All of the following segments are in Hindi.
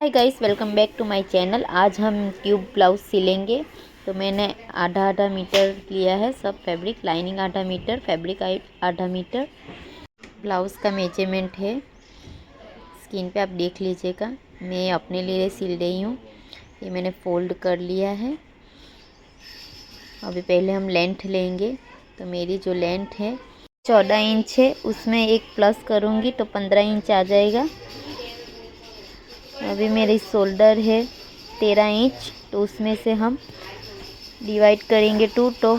Hi guys, welcome back to my channel. आज हम ट्यूब ब्लाउज सिलेंगे। तो मैंने आधा आधा मीटर लिया है सब फैब्रिक। लाइनिंग आधा मीटर, फैब्रिक आधा मीटर। ब्लाउज़ का मेजरमेंट है, स्क्रीन पे आप देख लीजिएगा। मैं अपने लिए सिल रही हूँ। ये मैंने फोल्ड कर लिया है। अभी पहले हम लेंथ लेंगे। तो मेरी जो लेंथ है 14 इंच है, उसमें एक प्लस करूँगी तो 15 इंच आ जाएगा। अभी मेरी शोल्डर है 13 इंच, तो उसमें से हम डिवाइड करेंगे 2, तो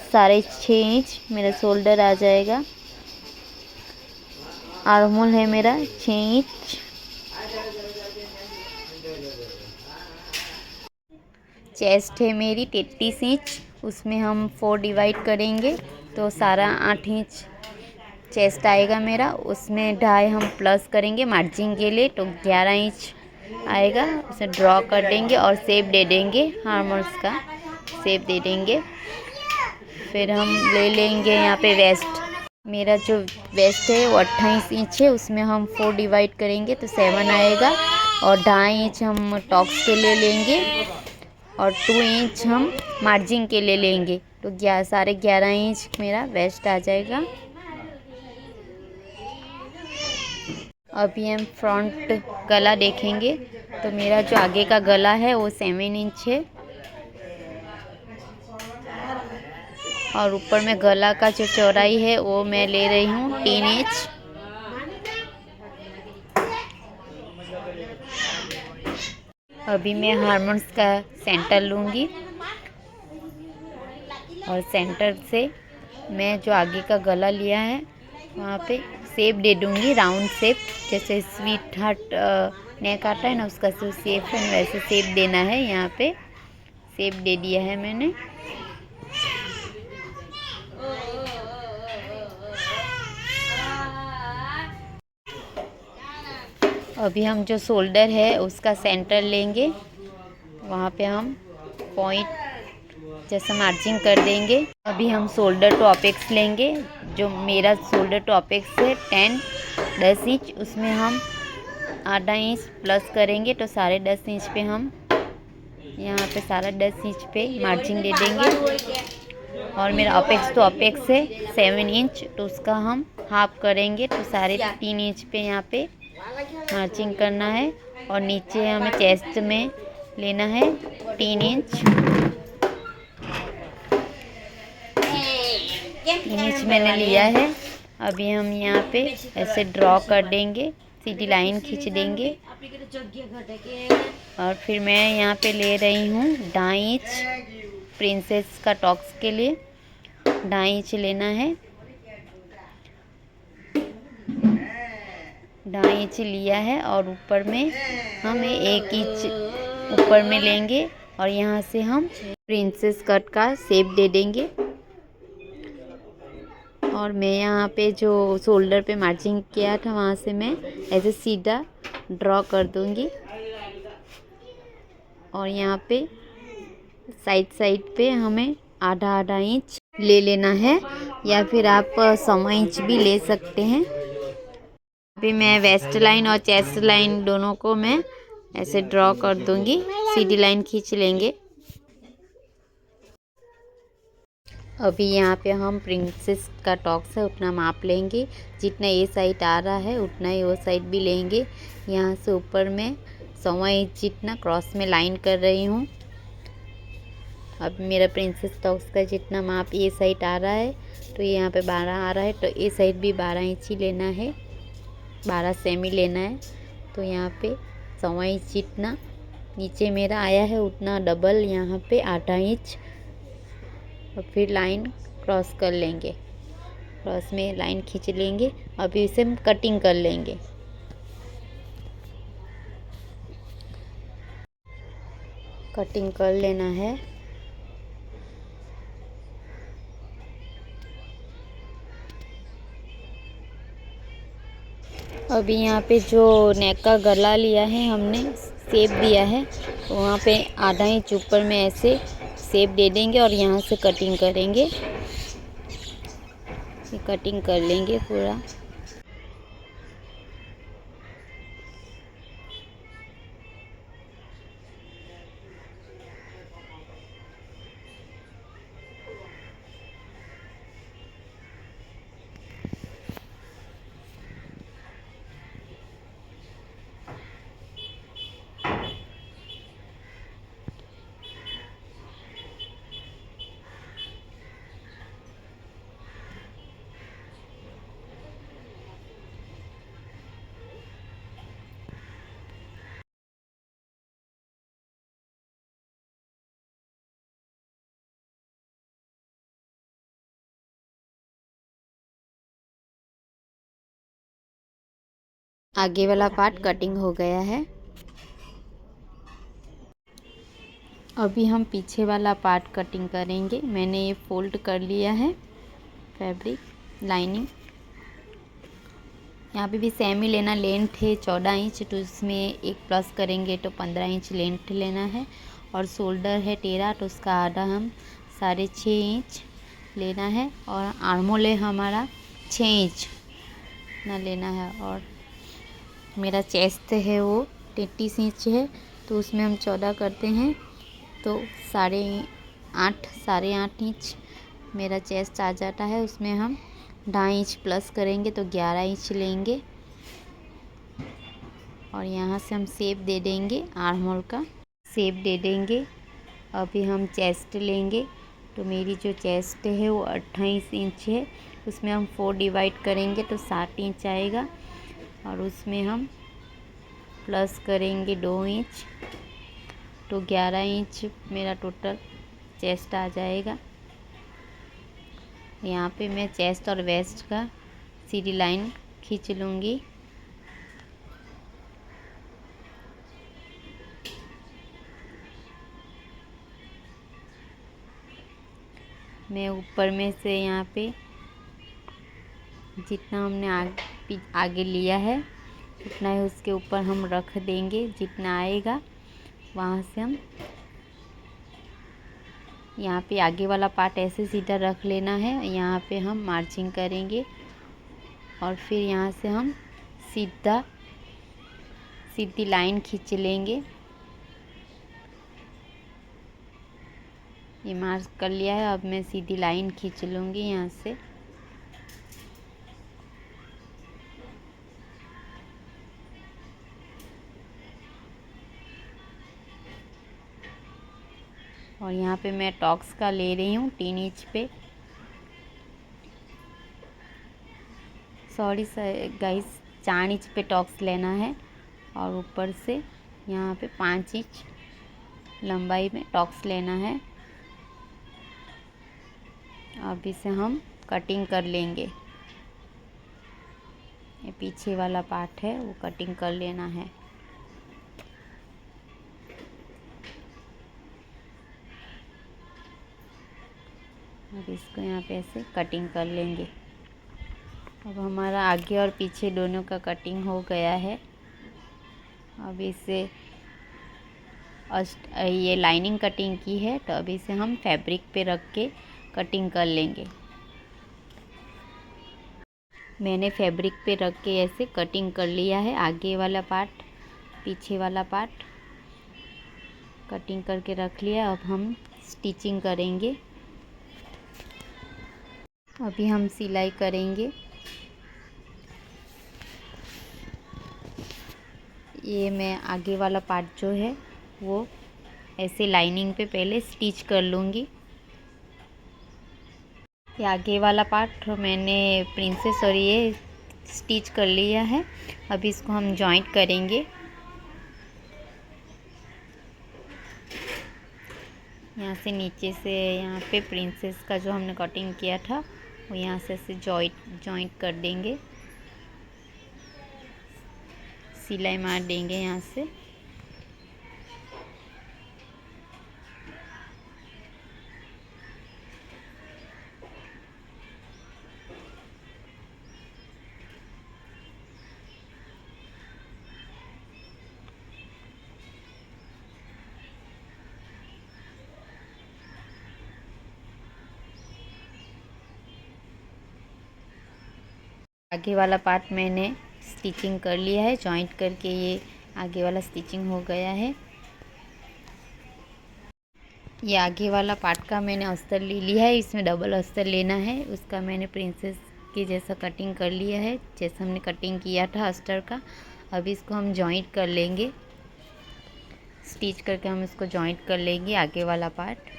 6.5 इंच मेरा शोल्डर आ जाएगा। आर्महोल है मेरा 6 इंच। चेस्ट है मेरी 33 इंच, उसमें हम 4 डिवाइड करेंगे तो सारा 8 इंच चेस्ट आएगा मेरा। उसमें ढाई हम प्लस करेंगे मार्जिन के लिए, तो 11 इंच आएगा। उसे ड्रॉ कर देंगे और शेप दे देंगे, आर्मर्स का शेप दे देंगे। फिर हम ले लेंगे यहाँ पे वेस्ट। मेरा जो वेस्ट है वो 28 इंच है, उसमें हम 4 डिवाइड करेंगे तो 7 आएगा। और 2.5 इंच हम टॉप्स के लिए लेंगे और 2 इंच हम मार्जिन के लिए लेंगे, तो 11.5 इंच मेरा वेस्ट आ जाएगा। अभी हम फ्रंट गला देखेंगे। तो मेरा जो आगे का गला है वो 7 इंच है, और ऊपर में गला का जो चौड़ाई है वो मैं ले रही हूँ 3 इंच। अभी मैं हार्मोन्स का सेंटर लूँगी और सेंटर से मैं जो आगे का गला लिया है वहाँ पे शेप दे दूँगी, राउंड शेप। जैसे स्वीट हार्ट नेक आता है ना, उसका जो शेप है वैसे शेप देना है। यहाँ पे शेप दे दिया है मैंने। अभी हम जो शोल्डर है उसका सेंटर लेंगे, वहाँ पे हम पॉइंट जैसा मार्जिन कर देंगे। अभी हम शोल्डर टू अपेक्स लेंगे। जो मेरा शोल्डर टू अपेक्स है 10 इंच, उसमें हम आधा इंच प्लस करेंगे तो 10.5 इंच पे हम यहाँ पे 10.5 इंच पे मार्जिन दे देंगे। और मेरा अपेक्स टू अपेक्स है 7 इंच, तो उसका हम हाफ करेंगे तो 3.5 इंच पे यहाँ पे मार्जिन करना है। और नीचे हमें चेस्ट में लेना है 3 इंच। 3 इंच मैंने लिया है। अभी हम यहाँ पे ऐसे ड्रॉ कर देंगे, सीधी लाइन खींच देंगे। और फिर मैं यहाँ पे ले रही हूँ 2.5 इंच प्रिंसेस का टॉप्स के लिए। 2.5 इंच लेना है, 2.5 इंच लिया है। और ऊपर में हम 1 इंच ऊपर में लेंगे और यहाँ से हम प्रिंसेस कट का शेप दे देंगे। और मैं यहाँ पे जो शोल्डर पे मार्जिन किया था वहाँ से मैं ऐसे सीधा ड्रॉ कर दूँगी। और यहाँ पे साइड पे हमें आधा आधा इंच ले लेना है, या फिर आप 1.25 इंच भी ले सकते हैं। अभी मैं वेस्ट लाइन और चेस्ट लाइन दोनों को मैं ऐसे ड्रॉ कर दूँगी, सीधी लाइन खींच लेंगे। अभी यहाँ पे हम प्रिंसेस का टॉप्स है उतना माप लेंगे। जितना ये साइड आ रहा है उतना ही वो साइड भी लेंगे। यहाँ से ऊपर में 1.25 इंच जितना क्रॉस में लाइन कर रही हूँ। अब मेरा प्रिंसेस टॉप्स का जितना माप ये साइड आ रहा है, तो यहाँ पे 12 आ रहा है, तो ये साइड भी 12 इंच ही लेना है, 12 सेमी लेना है। तो यहाँ पे 1.25 इंच जितना नीचे मेरा आया है उतना डबल यहाँ पे आधा इंच। और फिर लाइन क्रॉस कर लेंगे, क्रॉस में लाइन खींच लेंगे। अभी इसे हम कटिंग कर लेंगे। कटिंग कर लेना है। अभी यहाँ पे जो नेक का गला लिया है हमने शेप दिया है, तो वहाँ पे आधा इंच ऊपर में ऐसे शेप दे देंगे और यहाँ से कटिंग करेंगे। ये कटिंग कर लेंगे पूरा। आगे वाला पार्ट कटिंग हो गया है। अभी हम पीछे वाला पार्ट कटिंग करेंगे। मैंने ये फोल्ड कर लिया है फैब्रिक लाइनिंग। यहाँ पे भी सेम ही लेना। लेंथ है 14 इंच, तो इसमें एक प्लस करेंगे तो 15 इंच लेंथ लेना है। और शोल्डर है 13, तो उसका आधा हम 6.5 इंच लेना है। और आर्मोल है हमारा 6 इंच ना लेना है। और मेरा चेस्ट है वो 33 इंच है, तो उसमें हम 14 करते हैं तो 8.5 इंच मेरा चेस्ट आ जाता है। उसमें हम 2.5 इंच प्लस करेंगे तो 11 इंच लेंगे। और यहाँ से हम शेप दे देंगे, आर्म होल का शेप दे देंगे। अभी हम चेस्ट लेंगे, तो मेरी जो चेस्ट है वो 28 इंच है। उसमें हम 4 डिवाइड करेंगे तो 7 इंच आएगा। और उसमें हम प्लस करेंगे 2 इंच, तो 11 इंच मेरा टोटल चेस्ट आ जाएगा। यहाँ पे मैं चेस्ट और वेस्ट का सीधी लाइन खींच लूँगी। मैं ऊपर में से यहाँ पे जितना हमने आगे लिया है उतना ही उसके ऊपर हम रख देंगे। जितना आएगा वहाँ से हम यहाँ पे आगे वाला पार्ट ऐसे सीधा रख लेना है। यहाँ पे हम मार्जिंग करेंगे और फिर यहाँ से हम सीधी लाइन खींच लेंगे। ये मार्क कर लिया है। अब मैं सीधी लाइन खींच लूँगी यहाँ से। और यहाँ पे मैं टॉक्स का ले रही हूँ 3 इंच पे। सॉरी गाइस, 4 इंच पे टॉक्स लेना है। और ऊपर से यहाँ पे 5 इंच लंबाई में टॉक्स लेना है। अब इसे हम कटिंग कर लेंगे। ये पीछे वाला पार्ट है वो कटिंग कर लेना है। अब इसको यहाँ पे ऐसे कटिंग कर लेंगे। अब हमारा आगे और पीछे दोनों का कटिंग हो गया है। अब इसे ये लाइनिंग कटिंग की है, तो अब इसे हम फैब्रिक पे रख के कटिंग कर लेंगे। मैंने फैब्रिक पे रख के ऐसे कटिंग कर लिया है। आगे वाला पार्ट पीछे वाला पार्ट कटिंग करके रख लिया। अब हम स्टिचिंग करेंगे। अभी हम सिलाई करेंगे। ये मैं आगे वाला पार्ट जो है वो ऐसे लाइनिंग पे पहले स्टिच कर लूँगी। ये आगे वाला पार्ट मैंने प्रिंसेस और ये स्टिच कर लिया है। अभी इसको हम जॉइंट करेंगे। यहाँ से नीचे से यहाँ पे प्रिंसेस का जो हमने कटिंग किया था वो यहाँ से ऐसे जॉइंट कर देंगे। सिलाई मार देंगे यहाँ से। आगे वाला पार्ट मैंने स्टिचिंग कर लिया है। जॉइंट करके ये आगे वाला स्टिचिंग हो गया है। ये आगे वाला पार्ट का मैंने अस्तर ले लिया है। इसमें डबल अस्तर लेना है। उसका मैंने प्रिंसेस के जैसा कटिंग कर लिया है, जैसा हमने कटिंग किया था अस्तर का। अभी इसको हम जॉइंट कर लेंगे। स्टिच करके हम इसको जॉइंट कर लेंगे आगे वाला पार्ट।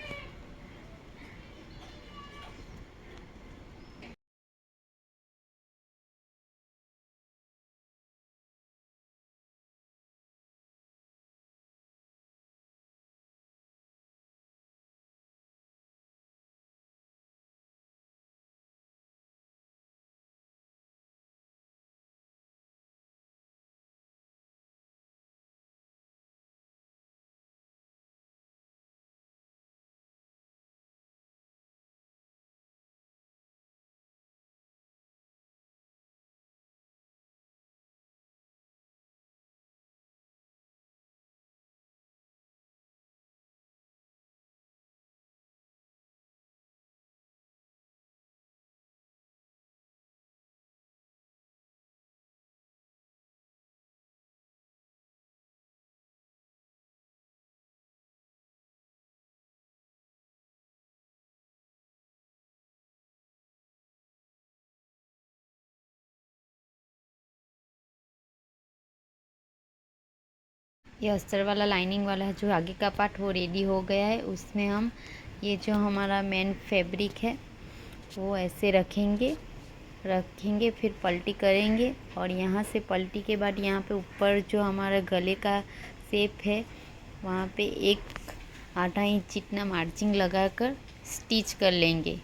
ये अस्तर वाला लाइनिंग वाला जो आगे का पार्ट वो रेडी हो गया है। उसमें हम ये जो हमारा मेन फैब्रिक है वो ऐसे रखेंगे फिर पलटी करेंगे और यहाँ से पलटी के बाद यहाँ पे ऊपर जो हमारा गले का शेप है वहाँ पे एक आधा इंच जितना मार्जिन लगाकर स्टिच कर लेंगे।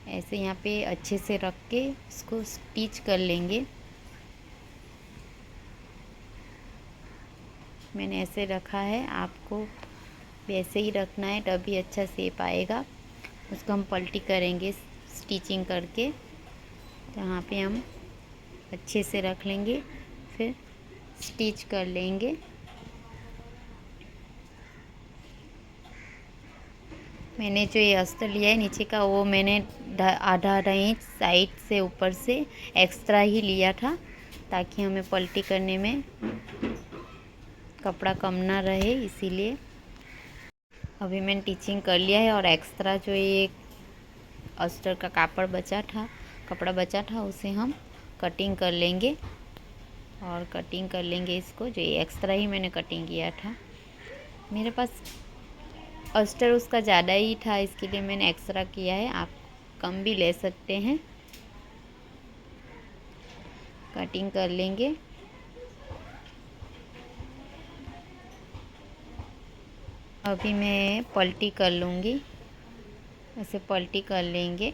ऐसे यहाँ पे अच्छे से रख के इसको स्टिच कर लेंगे। मैंने ऐसे रखा है, आपको वैसे ही रखना है तभी अच्छा शेप आएगा। उसको हम पलटी करेंगे स्टिचिंग करके। तो यहाँ पे हम अच्छे से रख लेंगे फिर स्टिच कर लेंगे। मैंने जो ये अस्तर लिया है नीचे का वो मैंने आधा इंच साइड से ऊपर से एक्स्ट्रा ही लिया था ताकि हमें पलटी करने में कपड़ा कम ना रहे, इसीलिए। अभी मैंने टीचिंग कर लिया है और एक्स्ट्रा जो ये अस्तर का कपड़ा बचा था उसे हम कटिंग कर लेंगे और कटिंग कर लेंगे इसको। जो ये एक्स्ट्रा ही मैंने कटिंग किया था, मेरे पास अस्तर उसका ज़्यादा ही था, इसके लिए मैंने एक्स्ट्रा किया है। आप कम भी ले सकते हैं। कटिंग कर लेंगे। अभी मैं पलटी कर लूँगी। ऐसे पलटी कर लेंगे।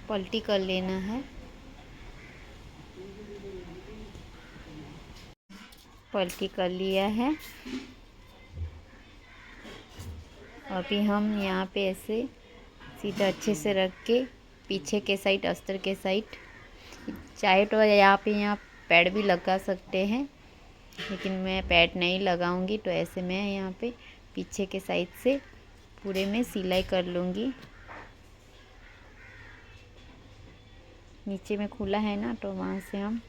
पलटी कर लेना है। पलटी कर लिया है। अभी हम यहाँ पे ऐसे सीधा अच्छे से रख के पीछे के साइड अस्तर के साइड चाहे तो यहाँ पैड भी लगा सकते हैं, लेकिन मैं पैड नहीं लगाऊंगी। तो ऐसे मैं यहाँ पे पीछे के साइड से पूरे में सिलाई कर लूँगी। नीचे में खुला है ना, तो वहाँ से हम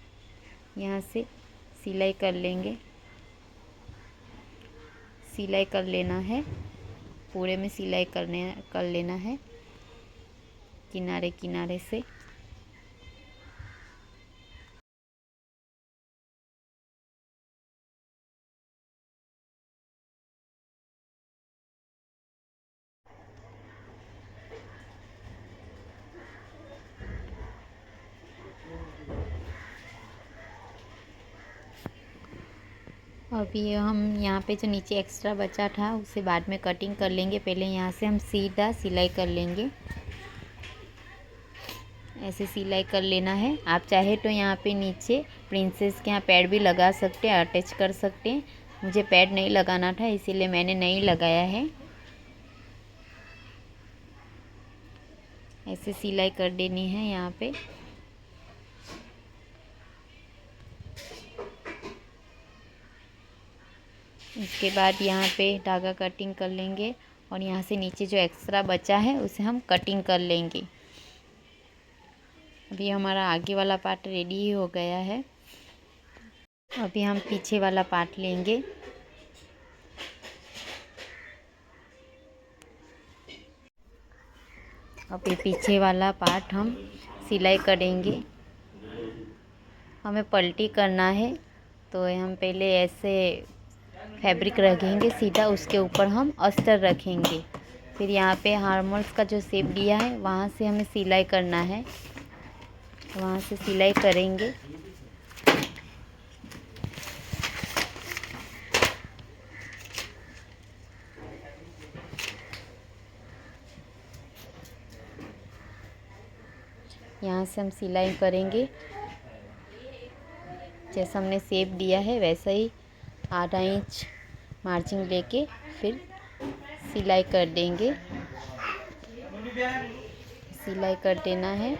यहाँ से सिलाई कर लेंगे। सिलाई कर लेना है, पूरे में सिलाई कर लेना है किनारे किनारे से। अभी हम यहाँ पे जो नीचे एक्स्ट्रा बचा था उसे बाद में कटिंग कर लेंगे। पहले यहाँ से हम सीधा सिलाई कर लेंगे। ऐसे सिलाई कर लेना है। आप चाहे तो यहाँ पे नीचे प्रिंसेस के यहाँ पैड भी लगा सकते हैं, अटैच कर सकते हैं। मुझे पैड नहीं लगाना था इसीलिए मैंने नहीं लगाया है। ऐसे सिलाई कर देनी है यहाँ पे। इसके बाद यहाँ पे धागा कटिंग कर लेंगे और यहाँ से नीचे जो एक्स्ट्रा बचा है उसे हम कटिंग कर लेंगे। अभी हमारा आगे वाला पार्ट रेडी हो गया है। अभी हम पीछे वाला पार्ट लेंगे। अभी पीछे वाला पार्ट हम सिलाई करेंगे। हमें पलटी करना है, तो हम पहले ऐसे फैब्रिक रखेंगे सीधा, उसके ऊपर हम अस्तर रखेंगे। फिर यहाँ पे हार्मोन्स का जो शेप दिया है वहाँ से हमें सिलाई करना है, वहाँ से सिलाई करेंगे। यहाँ से हम सिलाई करेंगे, जैसा हमने शेप दिया है वैसा ही आधा इंच मार्जिन लेके फिर सिलाई कर देंगे। सिलाई कर देना है।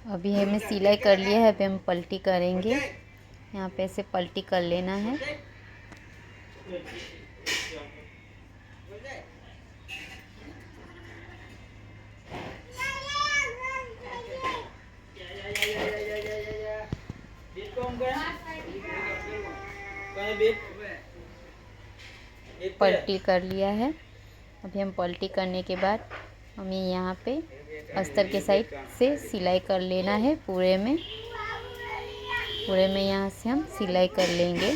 अभी हमें सिलाई कर लिया है, अभी हम पलटी करेंगे। यहाँ पे ऐसे पलटी कर लेना है। पलटी कर लिया है। अभी हम पलटी करने के बाद हमें यहाँ पे अस्तर के साइड से सिलाई कर लेना है। पूरे में यहाँ से हम सिलाई कर लेंगे।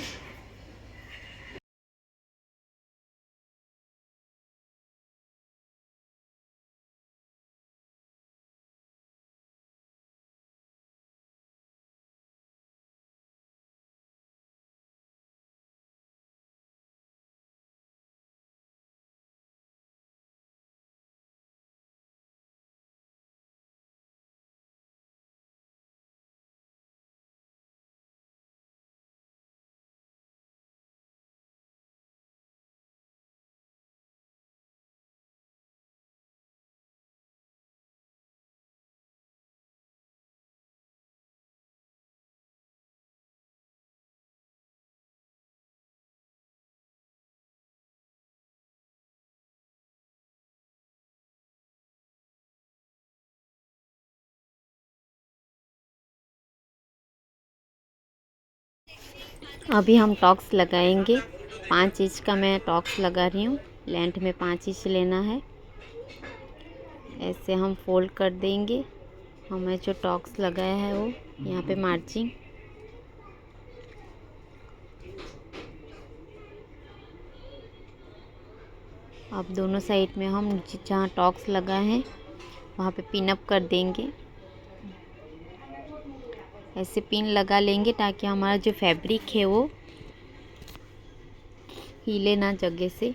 अभी हम टॉक्स लगाएंगे। 5 इंच का मैं टॉक्स लगा रही हूँ। लेंथ में 5 इंच लेना है। ऐसे हम फोल्ड कर देंगे। हमें जो टॉक्स लगाया है वो यहाँ पे मार्जिंग, अब दोनों साइड में हम जहाँ टॉक्स लगा है वहाँ पे पिन अप कर देंगे। ऐसे पिन लगा लेंगे ताकि हमारा जो फैब्रिक है वो हिले ना जगह से।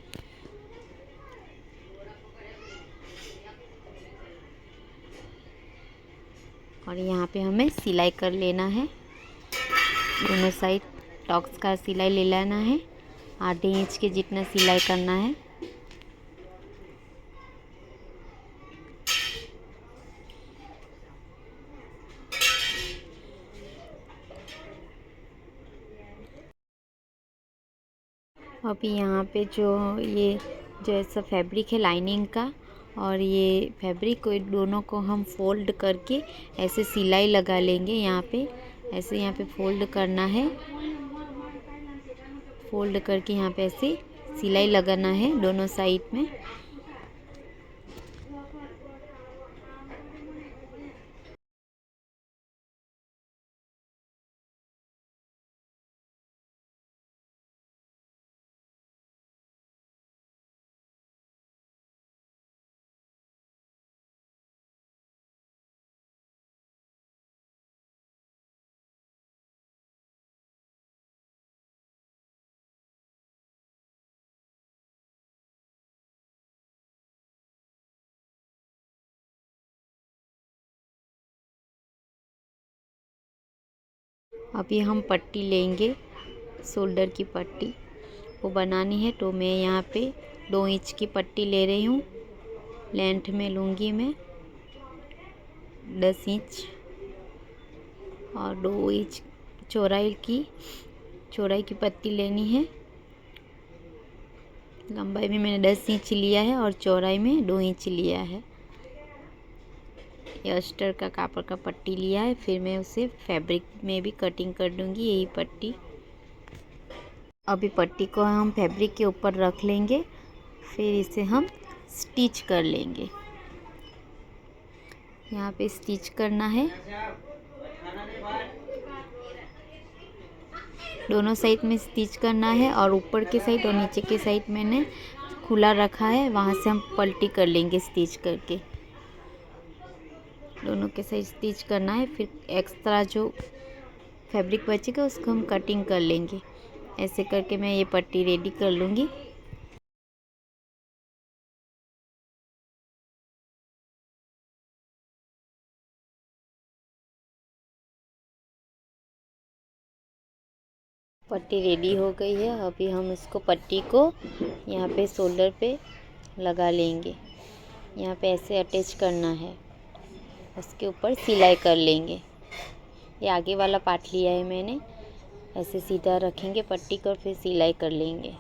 और यहाँ पे हमें सिलाई कर लेना है। दोनों साइड टॉक्स का सिलाई ले लेना है। आधे इंच के जितना सिलाई करना है। अभी यहाँ पे जो ऐसा फैब्रिक है लाइनिंग का और ये फैब्रिक को दोनों को हम फोल्ड करके ऐसे सिलाई लगा लेंगे। यहाँ पे ऐसे यहाँ पे फोल्ड करना है। फोल्ड करके यहाँ पे ऐसे सिलाई लगाना है दोनों साइड में। अभी हम पट्टी लेंगे, शोल्डर की पट्टी वो बनानी है। तो मैं यहाँ पे 2 इंच की पट्टी ले रही हूँ। लेंथ में लूँगी मैं 10 इंच और 2 इंच चौड़ाई की पट्टी लेनी है। लंबाई में मैंने 10 इंच लिया है और चौड़ाई में 2 इंच लिया है। ये अस्तर का कापड़ का पट्टी लिया है। फिर मैं उसे फैब्रिक में भी कटिंग कर दूँगी यही पट्टी। अभी पट्टी को हम फैब्रिक के ऊपर रख लेंगे। फिर इसे हम स्टिच कर लेंगे। यहाँ पे स्टिच करना है। दोनों साइड में स्टिच करना है और ऊपर के साइड और नीचे के साइड मैंने खुला रखा है, वहाँ से हम पलटी कर लेंगे स्टिच करके। दोनों के साइड स्टिच करना है। फिर एक्स्ट्रा जो फैब्रिक बचेगा उसको हम कटिंग कर लेंगे। ऐसे करके मैं ये पट्टी रेडी कर लूँगी। पट्टी रेडी हो गई है। अभी हम इसको पट्टी को यहाँ पे शोल्डर पे लगा लेंगे। यहाँ पे ऐसे अटैच करना है। उसके ऊपर सिलाई कर लेंगे। ये आगे वाला पार्ट लिया है मैंने। ऐसे सीधा रखेंगे पट्टी को, फिर सिलाई कर लेंगे।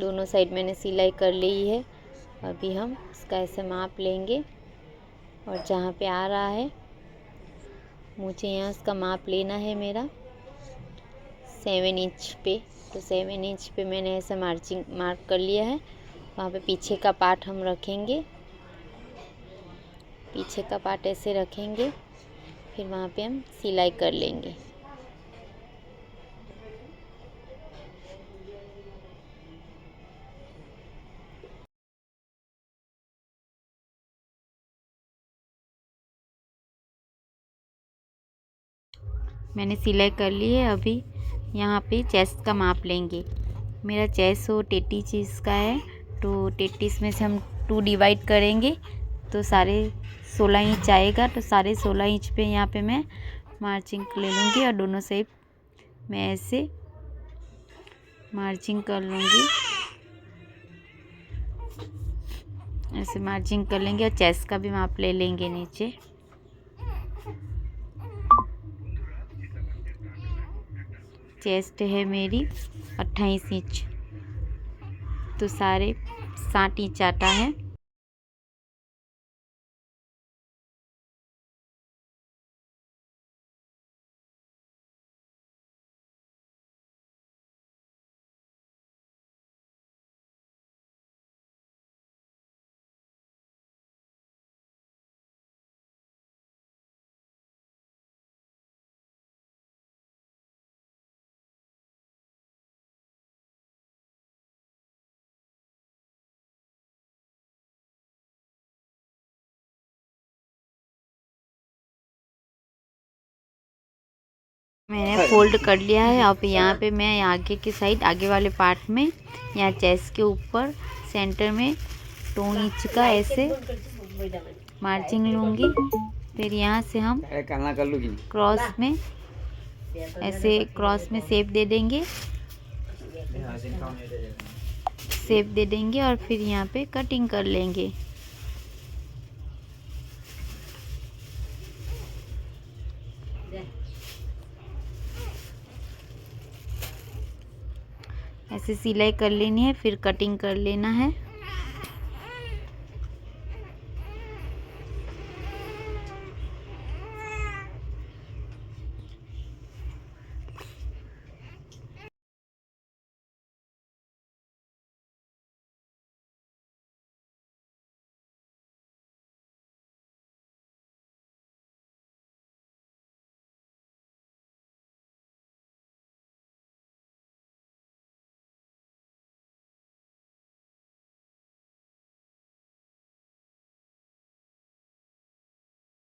दोनों साइड मैंने सिलाई कर ली है। अभी हम इसका ऐसे माप लेंगे। और जहाँ पे आ रहा है मुझे यहाँ उसका माप लेना है मेरा 7 इंच पे। तो 7 इंच पे मैंने ऐसा मार्क कर लिया है। वहाँ पे पीछे का पार्ट हम रखेंगे, पीछे का पार्ट ऐसे रखेंगे, फिर वहाँ पे हम सिलाई कर लेंगे। मैंने सिलाई कर ली है। अभी यहाँ पे चेस्ट का माप लेंगे। मेरा चेस्ट 33 का है, तो 33 में से हम 2 डिवाइड करेंगे तो 16.5 इंच आएगा। तो 16.5 इंच पे यहाँ पे मैं मार्जिंग ले लूँगी और दोनों साइड मैं ऐसे मार्जिंग कर लूँगी, ऐसे मार्जिंग कर लेंगे। और चेस्ट का भी माप ले लेंगे नीचे। चेस्ट है मेरी 28 इंच, तो 60 इंच आता है। मैंने फोल्ड कर लिया है। अब यहाँ पे मैं आगे की साइड, आगे वाले पार्ट में, यहाँ चेस्ट के ऊपर सेंटर में 2 इंच का ऐसे मार्जिंग लूँगी। फिर यहाँ से हम क्रॉस में ऐसे शेप दे देंगे, और फिर यहाँ पे कटिंग कर लेंगे। ऐसे सिलाई कर लेनी है, फिर कटिंग कर लेना है।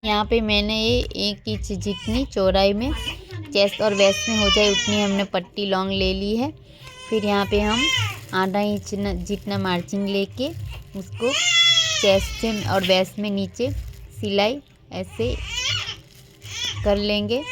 यहाँ पे मैंने ये 1 इंच जितनी चौड़ाई में, चेस्ट और वेस्ट में हो जाए उतनी हमने पट्टी लॉन्ग ले ली है। फिर यहाँ पे हम आधा इंच जितना मार्जिंग लेके उसको चेस्ट से और वेस्ट में नीचे सिलाई ऐसे कर लेंगे।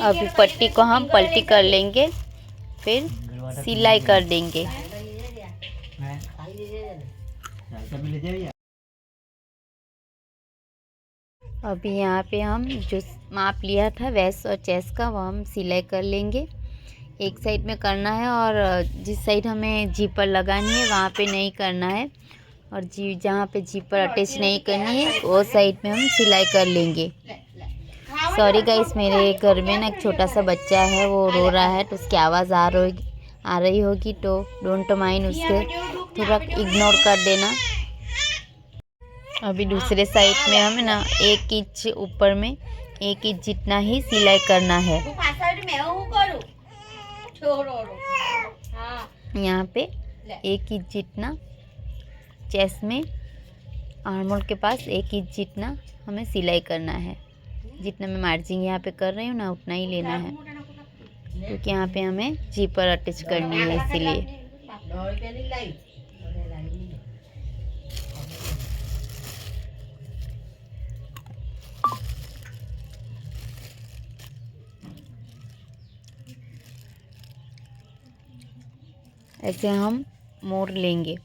अभी पट्टी को हम पलटी कर लेंगे, फिर सिलाई कर देंगे। अभी यहाँ पे हम जो माप लिया था वेस्ट और चेस्ट का, वो हम सिलाई कर लेंगे। एक साइड में करना है और जिस साइड हमें जीपर लगानी है वहाँ पे नहीं करना है, और जहाँ पे जीपर अटैच नहीं करनी है वो साइड में हम सिलाई कर लेंगे। सॉरी गाइस, मेरे घर में ना एक छोटा सा बच्चा है, वो रो रहा है, तो उसकी आवाज़ आ रही होगी, तो डोंट माइंड, उससे थोड़ा इग्नोर कर देना। अभी दूसरे साइड में हमें ना 1 इंच ऊपर में 1 इंच जितना ही सिलाई करना है। यहाँ पे 1 इंच जितना चेस्ट में, आर्महोल के पास 1 इंच जितना हमें सिलाई करना है। जितना मैं मार्जिंग यहाँ पे कर रही हूँ ना उतना ही लेना है, क्योंकि यहाँ पे हमें जीपर अटैच करनी है, इसीलिए। ऐसे हम मोड़ लेंगे,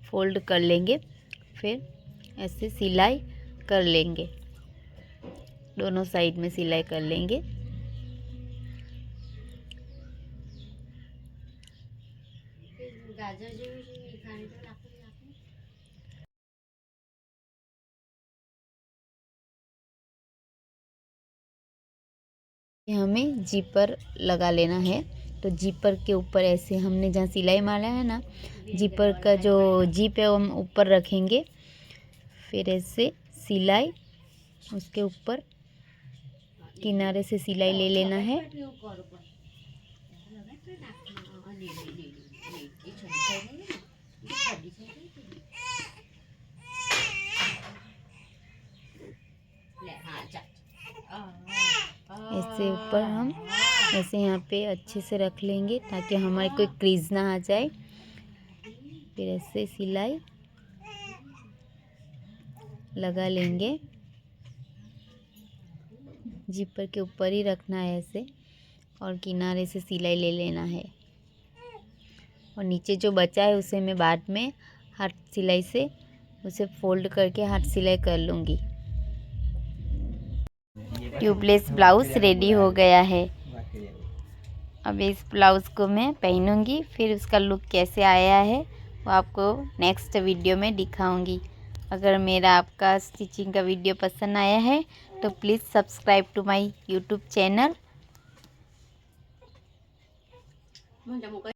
फोल्ड कर लेंगे, फिर ऐसे सिलाई कर लेंगे, दोनों साइड में सिलाई कर लेंगे। हमें जीपर लगा लेना है। तो जीपर के ऊपर ऐसे हमने जहाँ सिलाई मारा है ना, जीपर का जो जीप है वो हम ऊपर रखेंगे। फिर ऐसे सिलाई उसके ऊपर किनारे से सिलाई ले लेना है। ऐसे ऊपर हम ऐसे यहाँ पे अच्छे से रख लेंगे ताकि हमारे कोई क्रीज ना आ जाए। फिर ऐसे सिलाई लगा लेंगे, जिपर के ऊपर ही रखना है ऐसे, और किनारे से सिलाई ले लेना है। और नीचे जो बचा है उसे मैं बाद में हाथ सिलाई से उसे फोल्ड करके हाथ सिलाई कर लूँगी। ट्यूबलेस ब्लाउज रेडी हो गया है। अब इस ब्लाउज़ को मैं पहनूंगी, फिर उसका लुक कैसे आया है वो आपको नेक्स्ट वीडियो में दिखाऊंगी। अगर मेरा आपका स्टिचिंग का वीडियो पसंद आया है तो please subscribe to my YouTube channel.